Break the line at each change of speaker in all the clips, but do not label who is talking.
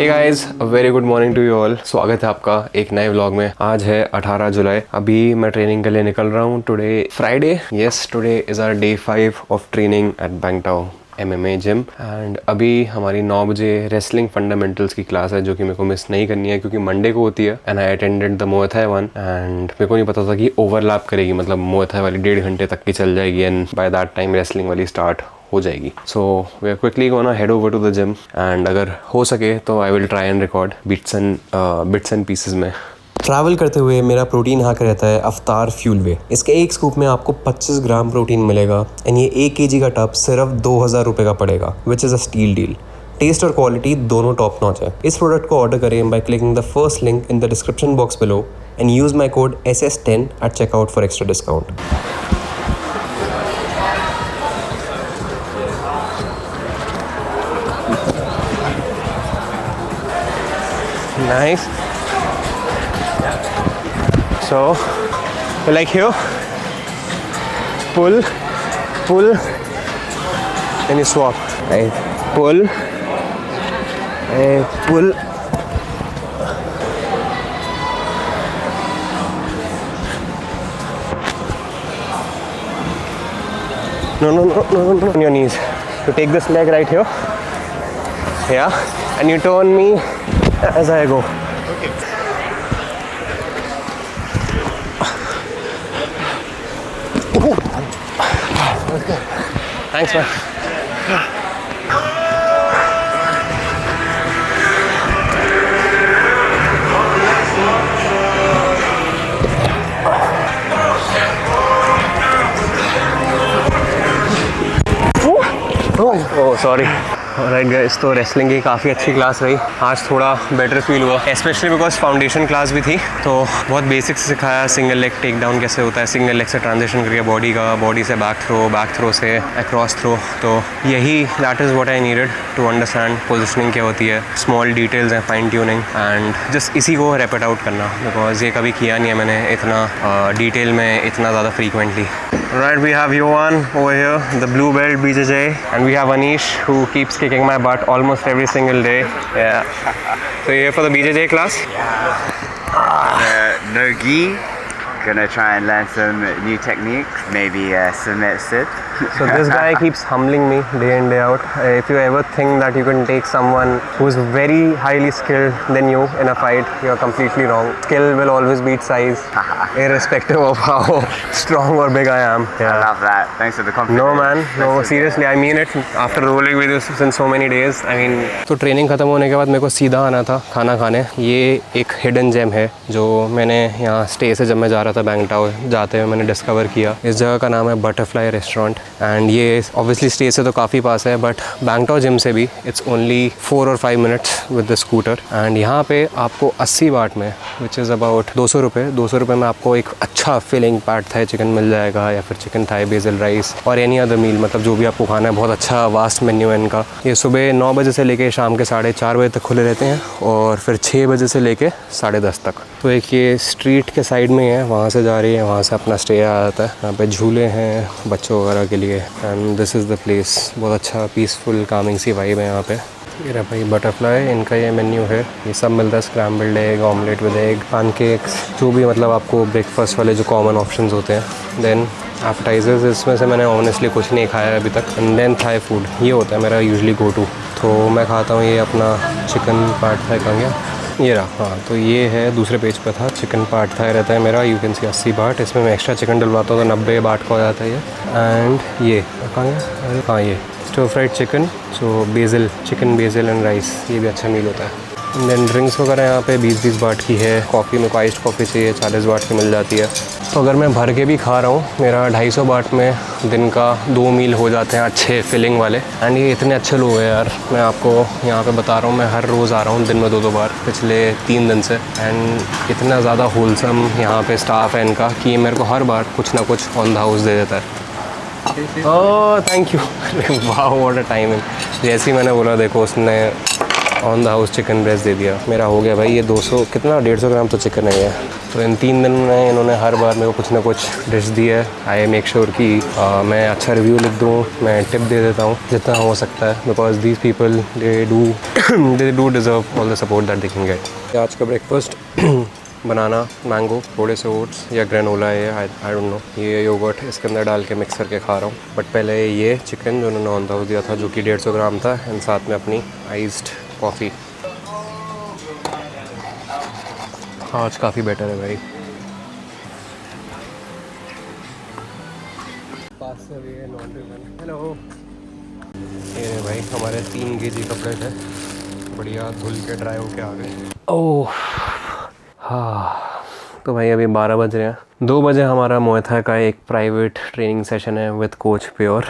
Hey guys, very good morning to you all. स्वागत है आपका एक नए व्लॉग में। आज है 18 जुलाई। अभी मैं ट्रेनिंग के लिए निकल रहा हूँ। Today Friday, yes today is our day 5 of training at Bangtao MMA gym. And अभी हमारी 9 बजे रेसलिंग फंडामेंटल्स की क्लास है, जो कि मेरे को मिस नहीं करनी है क्योंकि मंडे को होती है। And I attended the Muay Thai one and मेरे को नहीं पता था कि ओवरलैप करेगी, मतलब मुay थाई वाली 1.5 घंटे तक की चल जाएगी and by that time wrestling वाली स्टार्ट हो जाएगी। So we are quickly gonna head over to the gym and अगर हो सके तो I will try and record bits and pieces में।
ट्रैवल करते हुए मेरा प्रोटीन यहाँ का रहता है अवतार फ्यूल वे। इसके एक स्कूप में आपको 25 ग्राम प्रोटीन मिलेगा एंड ये 1 kg का टब सिर्फ 2000 रुपये का पड़ेगा, which is a steal deal. Taste और क्वालिटी दोनों टॉप नॉच है। इस प्रोडक्ट को ऑर्डर करें by clicking the first link in the description box below and use my code SS10 at checkout for extra discount.
Nice. So, like here, pull, and you swap. I pull, pull. No, on your knees. You take this leg right here. Yeah, and you turn me as I go. Okay. Okay. Thanks, man. Oh, sorry. Right guys, तो wrestling की काफ़ी अच्छी class रही। आज थोड़ा better feel हुआ, specially because foundation class भी थी, तो बहुत बेसिक से सिखाया। सिंगल लेग टेक डाउन कैसे होता है, सिंगल लेग से ट्रांजिशन करके बॉडी से बैक थ्रो से अक्रॉस थ्रो। तो यही that is what I needed to understand positioning क्या होती है, स्मॉल डिटेल्स हैं, फाइन ट्यूनिंग एंड जस्ट इसी को रेपिट आउट करना, बिकॉज ये कभी किया नहीं है मैंने इतना डिटेल में, इतना ज़्यादा frequently. Right, we have Yohan over here, the blue belt BJJ, and we have Anish who keeps kicking my butt almost every single day. Yeah. So you're here for the BJJ class?
No gi. Gonna try and learn some new techniques, maybe submit Sid.
So this guy keeps humbling me day in day out. If you ever think that you can take someone who's very highly skilled than you in a fight, you're completely wrong. Skill will always beat size, irrespective of how strong or big I am.
I love that. Thanks for the compliment.
No man, no seriously, I mean it. After rolling with you since so many days, I mean. तो training ख़त्म होने के बाद मेरे को सीधा आना था खाना खाने। ये एक हिडन जेम है जो मैंने यहाँ स्टे से जब मैं जा रहा था बैंगटाओ जाते हुए मैंने डिस्कवर किया। इस जगह का नाम है बटरफ्लाई रेस्टोरेंट एंड ये ऑब्वियसली स्टे से तो काफ़ी पास है, बट बैंगटाओ जिम से भी इट्स ओनली 4 और 5 minutes with the scooter. And यहाँ पे आपको 80 बाट में, विच इज़ अबाउट 200 रुपये में आपको एक अच्छा फिलिंग पैड थाई चिकन मिल जाएगा, या फिर चिकन थाई बेसल राइस और एनी अदर मील, मतलब जो भी आपको खाना है। बहुत अच्छा वास्ट मेन्यू है इनका। ये सुबह 9 बजे से लेके शाम के 4:30 बजे तक खुले रहते हैं और फिर 6 बजे से लेके 10:30 तक। तो एक ये स्ट्रीट के साइड में है, वहाँ से जा रही है, वहाँ से अपना स्टे आ जाता है। यहाँ पे झूले हैं बच्चों वगैरह के लिए and this is the place. बहुत अच्छा पीसफुल कामिंग सी वाइब है यहाँ पे। ये रहा भाई बटरफ्लाई, इनका ये मेन्यू है। ये सब मिलता है, scrambled egg, omelette with egg, pancakes, जो भी मतलब आपको ब्रेकफास्ट वाले जो कॉमन ऑप्शंस होते हैं। देन एपेटाइजर्स, इसमें से मैंने ऑनेस्टली कुछ नहीं खाया अभी तक। एंड देन थाई फूड, ये होता है मेरा यूजुअली गो टू। तो मैं खाता हूँ ये अपना चिकन पार्ट थाई। कहाँ गया ये रहा, हाँ। तो ये है दूसरे पेज पे था, चिकन पार्ट थाई रहता है मेरा। यू कैन सी 80 बाट। इसमें मैं एक्स्ट्रा चिकन डलवाता हूँ तो 90 बाट का हो जाता है ये। एंड ये कहाँ गया, हाँ ये stir fried chicken, so basil chicken basil and rice, ये भी अच्छा मील होता है। देन ड्रिंक्स वगैरह यहाँ पे 20-20 बाट की है। कॉफ़ी में को आइस्ड कॉफ़ी चाहिए 40 बाट की मिल जाती है। तो अगर मैं भर के भी खा रहा हूँ, मेरा 250 बाट में दिन का 2 मील हो जाते हैं अच्छे फिलिंग वाले। एंड ये इतने अच्छे लोग हैं यार, मैं आपको यहाँ पे बता रहा हूँ। मैं हर रोज़ आ रहा हूँ दिन में 2-2 बार पिछले 3 दिन से। एंड इतना ज़्यादा होलसम यहाँ पे स्टाफ है इनका कि मेरे को हर बार कुछ ना कुछ ऑन द हाउस दे देता है। Oh thank you. वाह व्हाट अ टाइमिंग। जैसे ही मैंने बोला देखो उसने on the house chicken breast दे दिया। मेरा हो गया भाई ये 200 कितना 150 ग्राम तो चिकन है ये। तो इन 3 दिन में इन्होंने हर बार मेरे को कुछ ना कुछ डिश दी है। आई मेक श्योर कि मैं अच्छा रिव्यू लिख दूँ, मैं टिप दे देता हूँ जितना हो सकता है, because these people they do deserve all the support that they can get. आज का ब्रेकफास्ट बनाना, मैंगो, थोड़े से ओट्स या ग्रेनोला है, आई डोंट नो, ये योगर्ट इसके अंदर डाल के मिक्स करके खा रहा हूँ। बट पहले ये चिकन जो उन्होंने ऑन द हाउस दिया था जो कि 150 ग्राम था, एंड साथ में अपनी आइस्ड कॉफ़ी। आज काफ़ी बेटर है भाई। हेलो, ये भाई हमारे 3 kg कपड़े थे, बढ़िया धुल के ड्राई होके आ गए। ओह हाँ, तो भाई अभी 12 बज रहे हैं। 2 बजे हमारा मुay थाई का एक प्राइवेट ट्रेनिंग सेशन है with coach pure.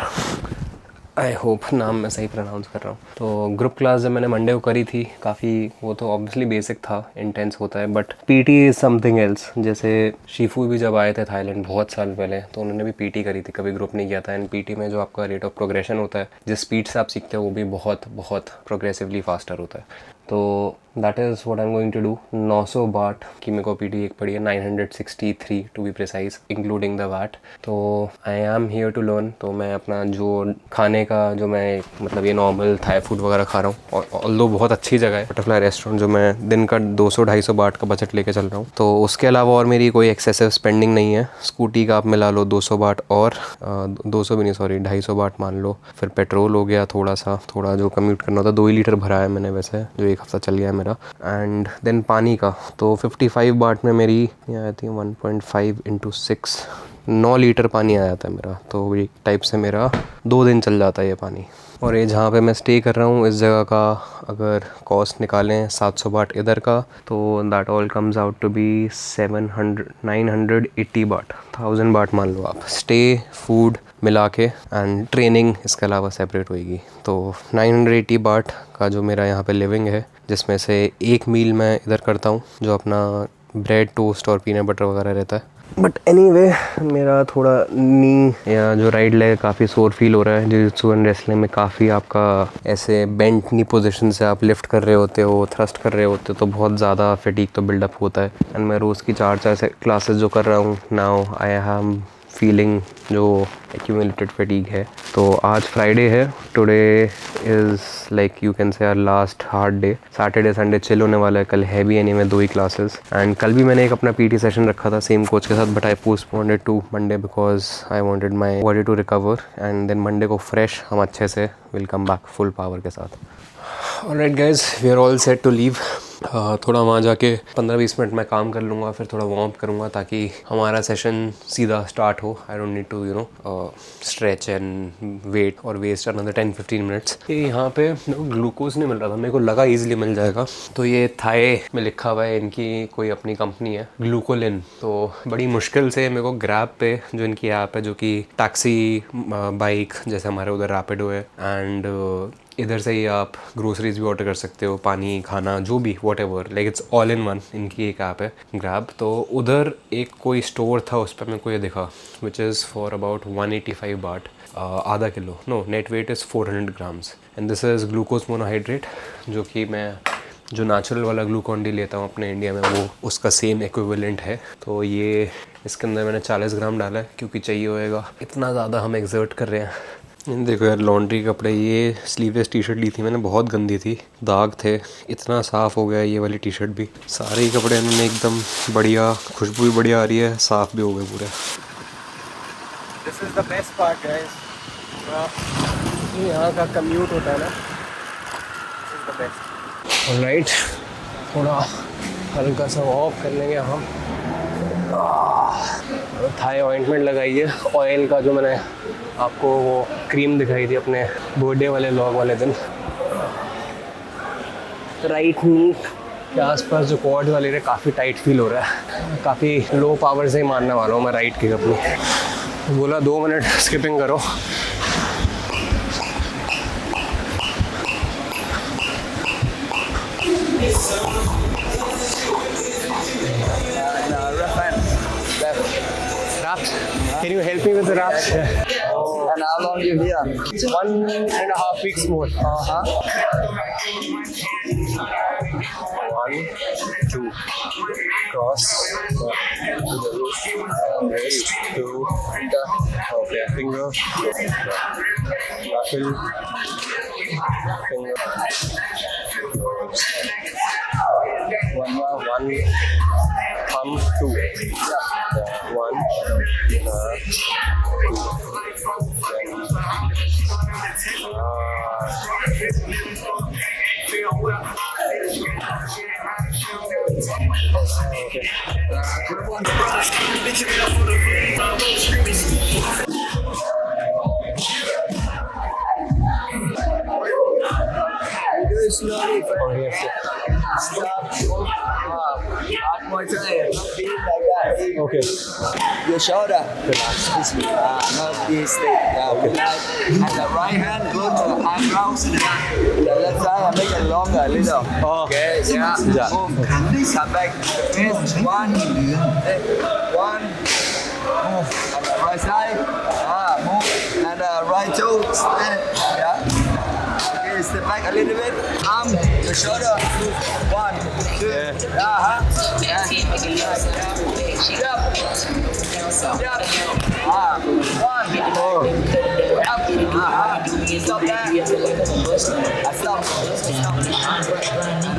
I hope नाम मैं सही प्रोनाउंस कर रहा हूँ। तो ग्रुप क्लास जब मैंने मंडे को करी थी, काफ़ी वो तो ऑब्वियसली बेसिक था, इंटेंस होता है, but PT is something else. जैसे शीफू भी जब आए थे थाईलैंड बहुत साल पहले, तो उन्होंने भी पीटी करी थी, कभी ग्रुप नहीं किया था। एंड पीटी में जो आपका रेट ऑफ प्रोग्रेशन होता है, जिस स्पीड से आप सीखते हो, वो भी बहुत बहुत प्रोग्रेसिवली फास्टर होता है। तो that is what I am going to do. 900 baht की मेरे को पीटी एक पड़ी है, 963 to be precise including the VAT. तो I am here to learn. तो मैं अपना जो खाने का जो मैं मतलब ये नॉर्मल थाई फूड वगैरह खा रहा हूँ, ऑल्दो बहुत अच्छी जगह है बटरफ्लाई रेस्टोरेंट, जो मैं दिन का 200-250 बाट का बजट लेके चल रहा हूँ। तो उसके अलावा और मेरी कोई एक्सेसिव स्पेंडिंग नहीं है। स्कूटी का आप मिला लो 200 बाट, और 200 भी नहीं, सॉरी 250 बाट मान लो। फिर पेट्रोल हो गया थोड़ा जो कम्यूट करना होता, 2 ही लीटर भरा है मैंने वैसे, जो 1 हफ्ता चल गया है मेरा। एंड देन पानी का तो 55 बाट में मेरी आई थिंक 1.5 × 6 9 लीटर पानी आ जाता है मेरा। तो एक टाइप से मेरा 2 दिन चल जाता है ये पानी। और ये जहाँ पे मैं स्टे कर रहा हूँ, इस जगह का अगर कॉस्ट निकालें 700 बाट इधर का, तो that all comes out to be 980 baht, 1000 बाट मान लो आप, स्टे फूड मिला के, एंड ट्रेनिंग इसके अलावा सेपरेट होएगी। तो 980 बाट का जो मेरा यहाँ पे लिविंग है, जिसमें से एक मील मैं इधर करता हूँ जो अपना ब्रेड टोस्ट और पीनट बटर वगैरह रहता है। बट एनीवे मेरा थोड़ा नी या जो राइट लेग काफ़ी सोर फील हो रहा है। जित्सु एंड रेसलिंग में काफ़ी आपका ऐसे बेंट नी पोजीशन से आप लिफ्ट कर रहे होते हो, थ्रस्ट कर रहे होते हो, तो बहुत ज़्यादा फटीग तो बिल्डअप होता है। एंड मैं रोज़ की 4 क्लासेस जो कर रहा हूँ नाउ, आई हैव फीलिंग जो एक्यूमुलेटेड फटीग है। तो आज फ्राइडे है, today is like you can say our last hard day. Saturday Sunday chill होने वाला है, कल है भी एनीवे 2 ही क्लासेस। एंड कल भी मैंने एक अपना पीटी सेशन रखा था सेम कोच के साथ, but I postponed it to Monday because I wanted my body to recover, and then Monday को फ्रेश हम अच्छे से will come back full power के साथ। Alright guys, we are all set to leave. थोड़ा वहाँ जाके 15-20 मिनट मैं काम कर लूँगा, फिर थोड़ा वार्म अप करूँगा ताकि हमारा सेशन सीधा स्टार्ट हो। I don't need to stretch and wait और वेस्ट अनदर 10-15 मिनट्स। यहाँ पे ग्लूकोज नहीं मिल रहा था, मेरे को लगा ईजिली मिल जाएगा। तो ये थाई में लिखा हुआ है, इनकी कोई अपनी कंपनी है ग्लूकोलिन। तो बड़ी मुश्किल से मेरे को ग्रैब पे जो इनकी ऐप है, जो कि टैक्सी बाइक जैसे हमारे उधर रैपिडो है, एंड इधर से ही आप ग्रोसरीज भी ऑर्डर कर सकते हो, पानी, खाना, जो भी what ever, like it's all in one. इनकी एक ऐप है ग्रैब। तो उधर एक कोई स्टोर था, उस पर मेरे को ये दिखा, which is for about 185 baht, आधा kilo, no net weight is 400 grams, and this is glucose monohydrate, जो कि मैं जो नेचुरल वाला ग्लूकॉन डी लेता हूँ अपने इंडिया में, वो उसका सेम इक्विवेलेंट है। तो ये इसके अंदर मैंने 40 ग्राम डाला है, क्योंकि चाहिए होएगा, इतना ज़्यादा हम एक्सर्ट कर रहे हैं। देखो यार, लॉन्ड्री कपड़े, ये स्लीवलेस टी शर्ट ली थी मैंने, बहुत गंदी थी, दाग थे, इतना साफ़ हो गया ये वाली टी शर्ट भी। सारे ही कपड़े इन्होंने एकदम बढ़िया, खुशबू भी बढ़िया आ रही है, साफ़ भी हो गए पूरे। This is the best part guys, यहाँ का कम्यूट होता है ना, this is the best. Alright, थोड़ा हल्का सा वॉक कर लेंगे हम। थाई ऑइंटमेंट लगाई है, ऑयल का, जो मैंने आपको वो क्रीम दिखाई थी अपने बर्थडे वाले व्लॉग वाले दिन। राइट नी के आसपास जो कॉर्ड वाले रहे, काफ़ी टाइट फील हो रहा है, काफ़ी लो पावर से ही मारने वाला हूँ मैं राइट की अपनी। बोला 2 मिनट स्किपिंग करो। Can you help me with the wraps?
And how long you here?
1.5 weeks more. 1, 2. Cross. To the wrist. 2. Okay. Finger. Knuckle. Finger. One more. 1. Thumb. 2. 1.
You do it slowly first.
Oh, yes.
Stop. Hard more time. Feel like that.
Okay.
Your shoulder. Relax. Not this straight. Relax. And the right hand go to the eyebrows. The left side make it longer a little.
Oh.
Okay. Yeah.
Yeah.
Boom. Come back. Face. One. One. Move. And the right side. Move. And the right toe. Stand. Yeah. Okay, step back a little bit. Arm, your shoulder. 1, 2. Yeah. Yeah. Jump. Jump. 1.
Oh.
Up. Stop that. Stop. Stop. And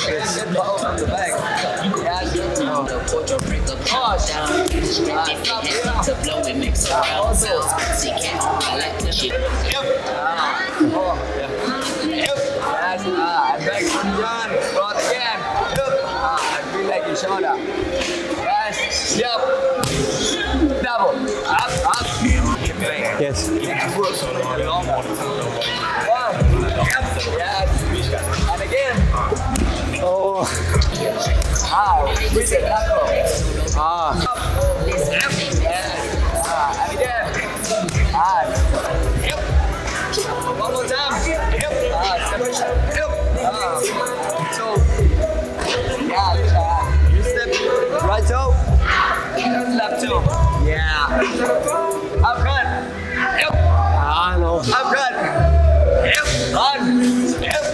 then sit both on the back. Yeah. Push. Stop. Also. Oh. Yep. Yes. And back from John. Front again. Yep. And relax your shoulder. Yes. Yep. Double. Up.
Yes.
Work a little longer. 1. Yep. Yes. And again.
Oh.
With the knuckle.
Ah.
Up. Yep. Yes. And again. Yep. One more time. Yep. Yep. So, you step right toe, left toe. Yeah. Upcut. Yep.
No.
Upcut. Yep. On. Yep.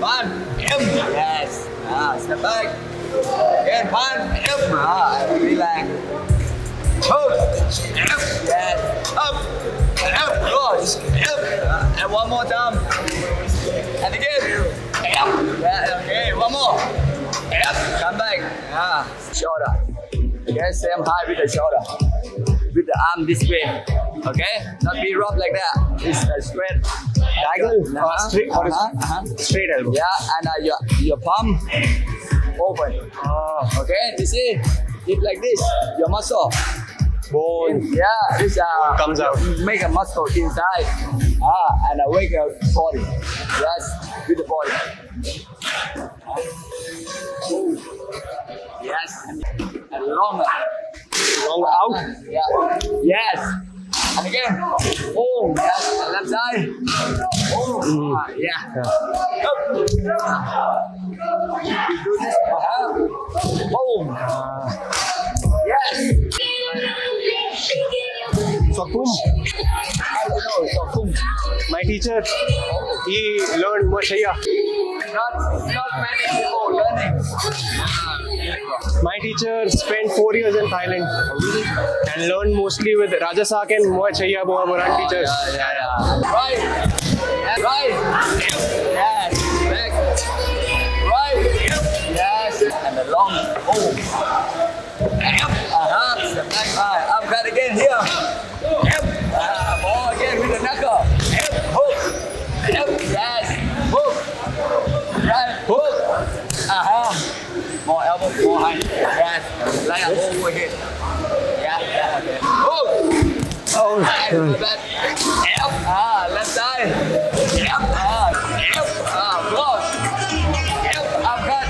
On. Yep. Yes. Step back. Again. On. Yep. Relax. Hook. Yep. Yes. Up. Yep. Cross. Yep. And one more time. And again. Yep. Yeah. Okay. One more. Yep. Come back. Shoulder. Okay. Same height with the shoulder. With the arm this way. Okay. Not be rough like that. It's straight.
Diagonal. Straight. Straight elbow.
Yeah. And your palm open. Okay. You see? Keep like this. Your muscle.
Bone.
Yeah, this
Comes out.
Make a muscle inside. And awake your body. Yes, with the body. Yes, and longer.
Longer out.
Yeah. Yes. And again. Oh, yes. And left side. Oh, yeah. Up. Do this. Boom. Yes.
Sokum.
How do you know? So, boom.
My teacher, he learned Muay Thai.
Not many people learning.
My teacher spent 4 years in Thailand and learned mostly with Rajasak and Muay Thai Boran teachers.
Yeah. Right. Right. Yes. Back. Right. Yes. And the long. Oh. Step back. Upcut again here. More again with the knuckle. Hook. Yes. Hook. Right. Hook. More elbow. More high. Yes. Like a overhead. Yeah. Okay. Hook.
Oh,
Back. Left side. Cross. Upcut.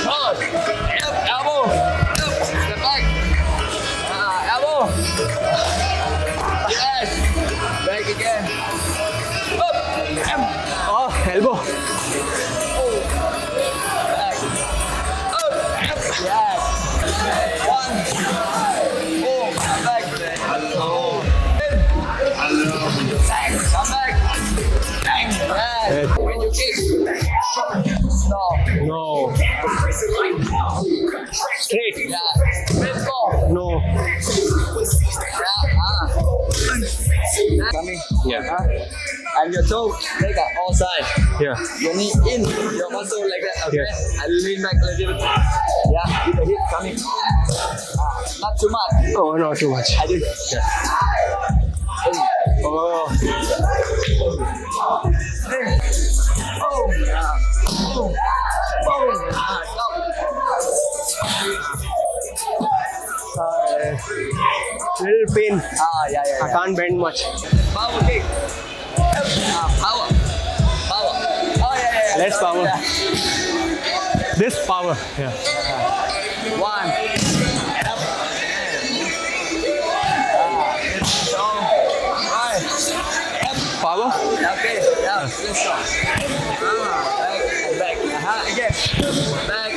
Cross. Elbow. Step back. Elbow. Yes. Back again. Up.
oh, elbow.
Back. Up. Yes. 1. Boom. Back. Bang. Come back. Bang. Yes. When you kick,
Yeah.
And your toe, like that, all side.
Yeah.
Your knee in, your muscle like that, okay?
Yeah.
And lean back a little bit. Yeah, with the hip coming. Not too much.
Oh, not too much.
I do.
Oh.
Oh, yeah. Boom. Boom. Stop.
Little pain.
Yeah.
I can't bend much.
Power kick. Power. Power. Oh, yeah.
Let's power.
Yeah.
This power. Yeah.
One. Up. Right.
Power.
Okay. Yeah. Let's go. Back. Again. Back.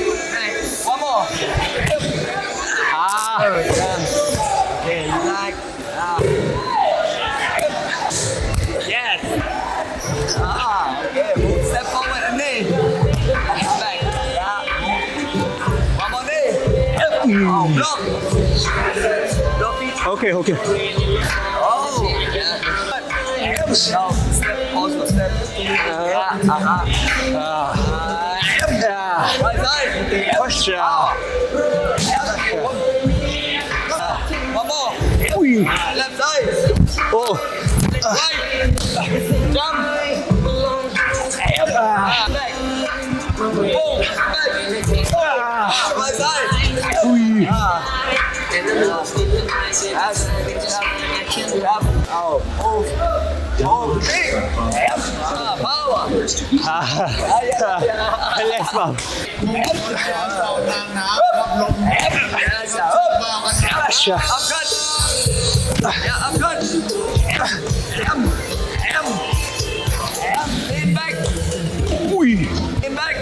One more.
Ah.
Okay, you like. Yes. Okay. Move, step forward and knee. Back. One more knee. Oh, block. Block it.
Okay.
Oh, yeah. Now, step, also step. Right side.
Push.
One more. Left side.
Oh.
Right. Jump. Back. Boom. Back. Right side. Oh. Big. Power.
Let's power.
Upcut. Yeah, upcut. Lean back. Lean back.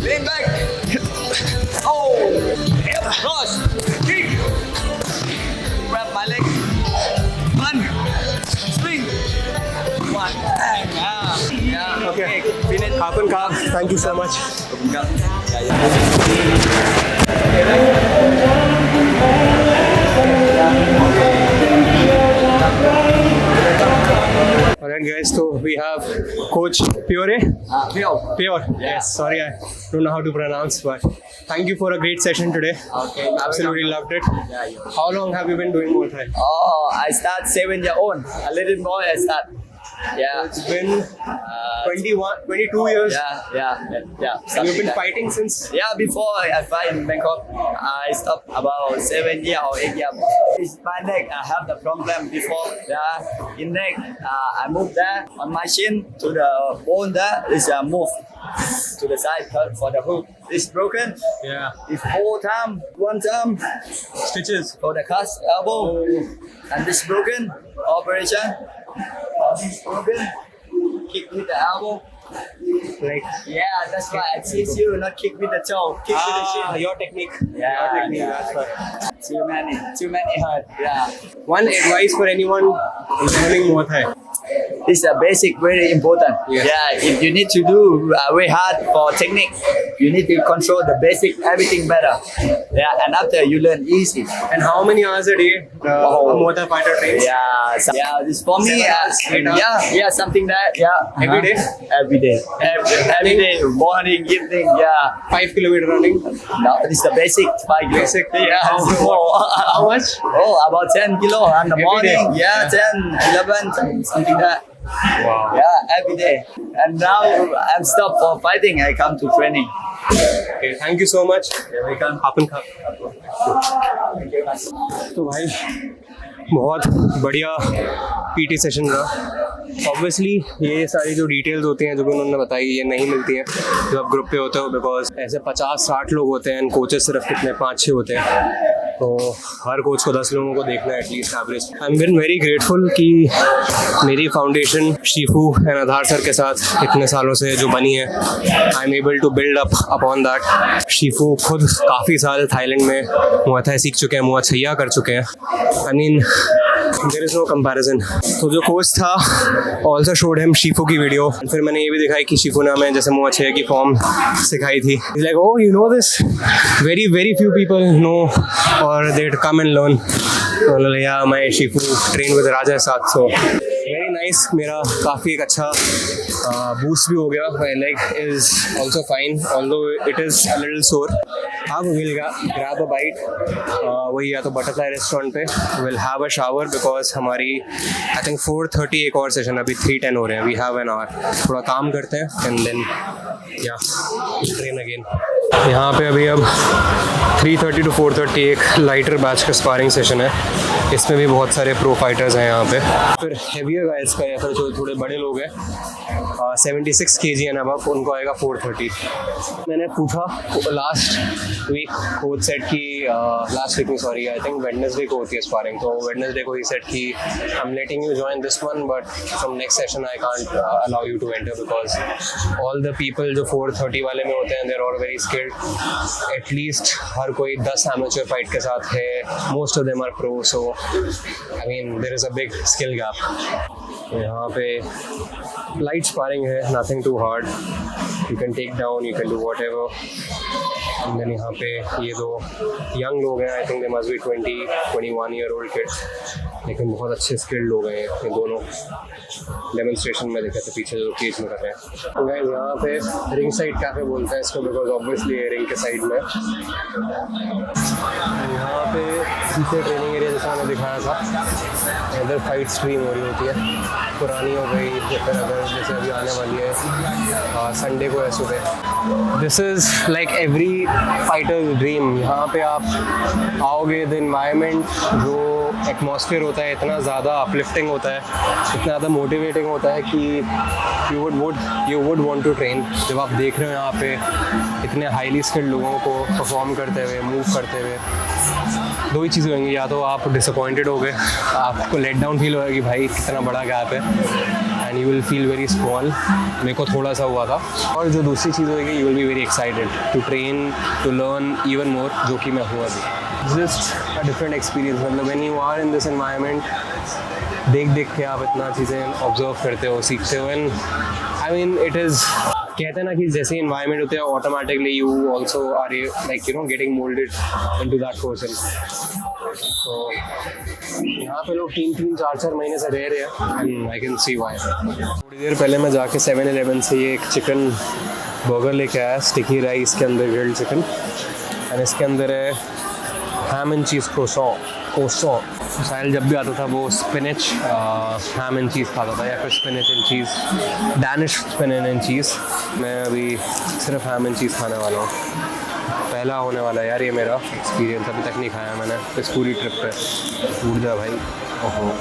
Lean back. Oh. Cross. Kick. Grab my leg. One. Swing. One. Yeah.
Okay.
Finish.
Kapun Kap, thank you so much. Alright guys, so we have Coach Pure. Pure. Yes, sorry I don't know how to pronounce, but thank you for a great session today.
Okay.
Absolutely loved it.
Yeah, you.
How long have you been doing Muay Thai?
Oh, I start 7 years old. A little more I start. Yeah.
It's been 22 years.
Yeah.
And you've
Something
been
like-
fighting since?
Yeah, before I fight in Bangkok, I stopped about 7 years or 8 years. It's my neck. I have the problem before. Yeah, in neck, I moved there on my chin to the bone. There is a move to the side for the hook. It's broken.
Yeah.
It's 4 times. 1 time
Stitches.
for the cast elbow, and this broken operation. This broken. Kick with the elbow.
Like,
Yeah, that's why I teach you not kick with the toe, kick with the shin.
your technique.
Yeah,
Your technique,
yeah.
that's why.
Too many hurt. Yeah,
One advice for anyone learning Muay Thai.
this is a basic, very important.
Yes.
Yeah, if you need to do very hard for technique, you need to control the basic, everything better. Yeah, and after you learn easy.
And how many hours a day a Muay Thai fighter trains?
Yeah, this for me.
7 hours, 8 hours?
Yeah, something that. Yeah,
Every day?
Every day, every day, morning, evening. Yeah.
5 kilometer running.
No, this is the basic 5 kilo.
Basic.
Yeah.
How much?
Oh, about 10 kilo in the
Every
morning.
day?
Yeah, 10, 11, something like that.
Wow.
Yeah, every day. And now I'm stopped for fighting. I come to training.
Okay, thank you so much.
Here we come.
Kapun Kap. तो भाई बहुत बढ़िया PT session रहा। Obviously ये सारी जो details होती हैं जो भी उन्होंने बताई ये नहीं मिलती हैं जब आप ग्रुप पे होते हो, बिकॉज ऐसे 50-60 लोग होते हैं, कोचेस सिर्फ कितने 5-6 होते हैं, तो हर कोच को 10 लोगों को देखना है at least average. I am been very grateful कि मेरी foundation Shifu and Aadhar sir के साथ इतने सालों से जो बनी है, I am able to build up upon that. Shifu खुद काफ़ी साल थाईलैंड में मुआ थाई सीख चुके हैं, मुआ छैया कर चुके हैं। I mean there is no comparison. तो जो कोच था ऑल्सो शोड हिम शीफू की वीडियो, फिर मैंने ये भी दिखाई कि शीफू ने हमें जैसे मुआ छैया की फॉर्म सिखाई थी। Like, oh, you know this, very few people know or they'd come and learn या माय शिफू ट्रेन विद राजा साथ, सो वेरी नाइस। मेरा काफ़ी एक अच्छा बूस्ट भी हो गया। My leg is also fine although it is a little सोर। अब विल ग्रैब अ बाइट, वही या तो बटरफ्लाई रेस्टोरेंट पे, will have a shower because हमारी आई थिंक 4:30 एक और सेशन, अभी 3:10 हो रहे हैं, वी हैव एन आवर। थोड़ा काम करते हैं एंड देन या ट्रेन अगेन। यहाँ पे अभी अब 3:30 to 4:30 एक लाइटर बैच का स्पारिंग सेशन है, इसमें भी बहुत सारे प्रो फाइटर्स हैं यहाँ पे। फिर हेवियर गाइस का या फिर जो थोड़े बड़े लोग हैं 76 kg एंड अबव, उनको आएगा 4:30। मैंने पूछा लास्ट वीक कोच सेट की लास्ट वीक में सॉरी आई थिंक वेडनेसडे को होती है स्पारिंग, तो वेडनेसडे को ही सेट की I am letting you join this one but from next session I can't allow you to enter because all the people जो 4:30 वाले में होते हैं they are all very skilled. At least हर कोई 10 एमेच्योर फाइट के साथ है, most of them are pro, so I mean there is a big skill gap. यहाँ पे लाइट स्पारिंग है, nothing too hard, you can take down, you can do whatever. And then यहाँ पे ये दो यंग लोग हैं, I think they must be 20-21 year old kids, लेकिन बहुत अच्छे स्किल्ड लोग हैं ये दोनों। डेमोन्स्ट्रेशन में देखे थे पीछे जो केज में कर रहे हैं। गाइस यहाँ पे रिंग साइड कैफे बोलते हैं इसको बिकॉज ऑब्वियसली रिंग के साइड में। यहाँ पे पीछे ट्रेनिंग एरिया जैसा मैंने दिखाया था, इधर फाइट स्ट्रीम हो रही होती है, पुरानी हो गई या फिर अगर जैसे अभी आने वाली है संडे को है सुबह। This is like every fighters dream. यहाँ पे आप आओगे, द इन्वायरमेंट जो एटमॉस्फेयर होता है इतना ज़्यादा अपलिफ्टिंग होता है, इतना ज़्यादा मोटिवेटिंग होता है कि you would want to train. जब आप देख रहे हो यहाँ पे इतने हाईली स्किल्ड लोगों को परफॉर्म करते हुए, मूव करते हुए, दो ही चीज़ें होंगी, या तो आप डिसअपॉइंटेड हो गए, आपको लेट डाउन फील होगा कि भाई कितना बड़ा गैप है, and you will feel very small. मेरे को थोड़ा सा हुआ था। और जो दूसरी चीज़ होगी, you will be very excited to train, to learn even more, जो कि मैं हुआ भी। Just a different experience. मतलब when you are in this environment, देख के आप इतना चीज़ें ऑब्जर्व करते हो, सीखते हो, and I mean it is, कहते हैं ना कि जैसे इन्वायरमेंट होते हैं automatically you also are like you know getting moulded into that person. तो यहाँ पे लोग 3-4 महीने से रह रहे हैं and I can see why. थोड़ी देर पहले मैं जाके 7-Eleven से ये एक चिकन बर्गर लेके आया, स्टिकी राइस के अंदर ग्रिल्ड चिकन, एंड इसके अंदर है हैम एंड चीज़ क्रोसॉ। साहिल जब भी आता था वो स्पिनच हैम एंड चीज़ खाता था, या फिर spinach and cheese, Danish spinach and cheese. मैं अभी सिर्फ हैम एंड चीज़ खाने वाला हूँ। पहला होने वाला है यार ये मेरा एक्सपीरियंस, अभी तक नहीं खाया मैंने इस पूरी ट्रिप पे। टूट जा भाई, ओहो।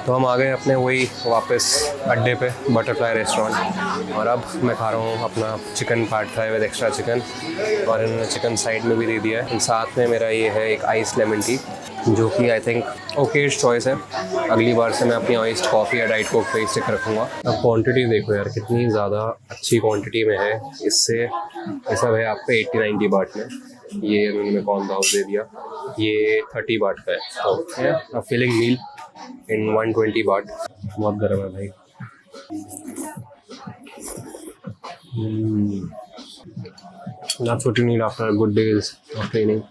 तो हम आ गए अपने वही वापस अड्डे पे, बटरफ्लाई रेस्टोरेंट, और अब मैं खा रहा हूँ अपना chicken part fry with extra chicken, और इन्होंने चिकन साइड में भी दे दिया है। साथ में मेरा ये है एक आइस लेमन टी, जो कि आई थिंक ओकेश चॉइस है। अगली बार से मैं अपनी आइस्ड कॉफ़ी या डाइट कोक पे स्टिक रखूँगा। अब क्वांटिटी देखो यार, कितनी ज़्यादा अच्छी क्वांटिटी में है। इससे ये सब है आपको 80-90 बाट में। ये उन्होंने कॉर्न दाउस दे दिया, ये 30 बाट का है। तो फीलिंग मील इन 120 बाट। बहुत गर्म है भाई। That's what you need after good days of training.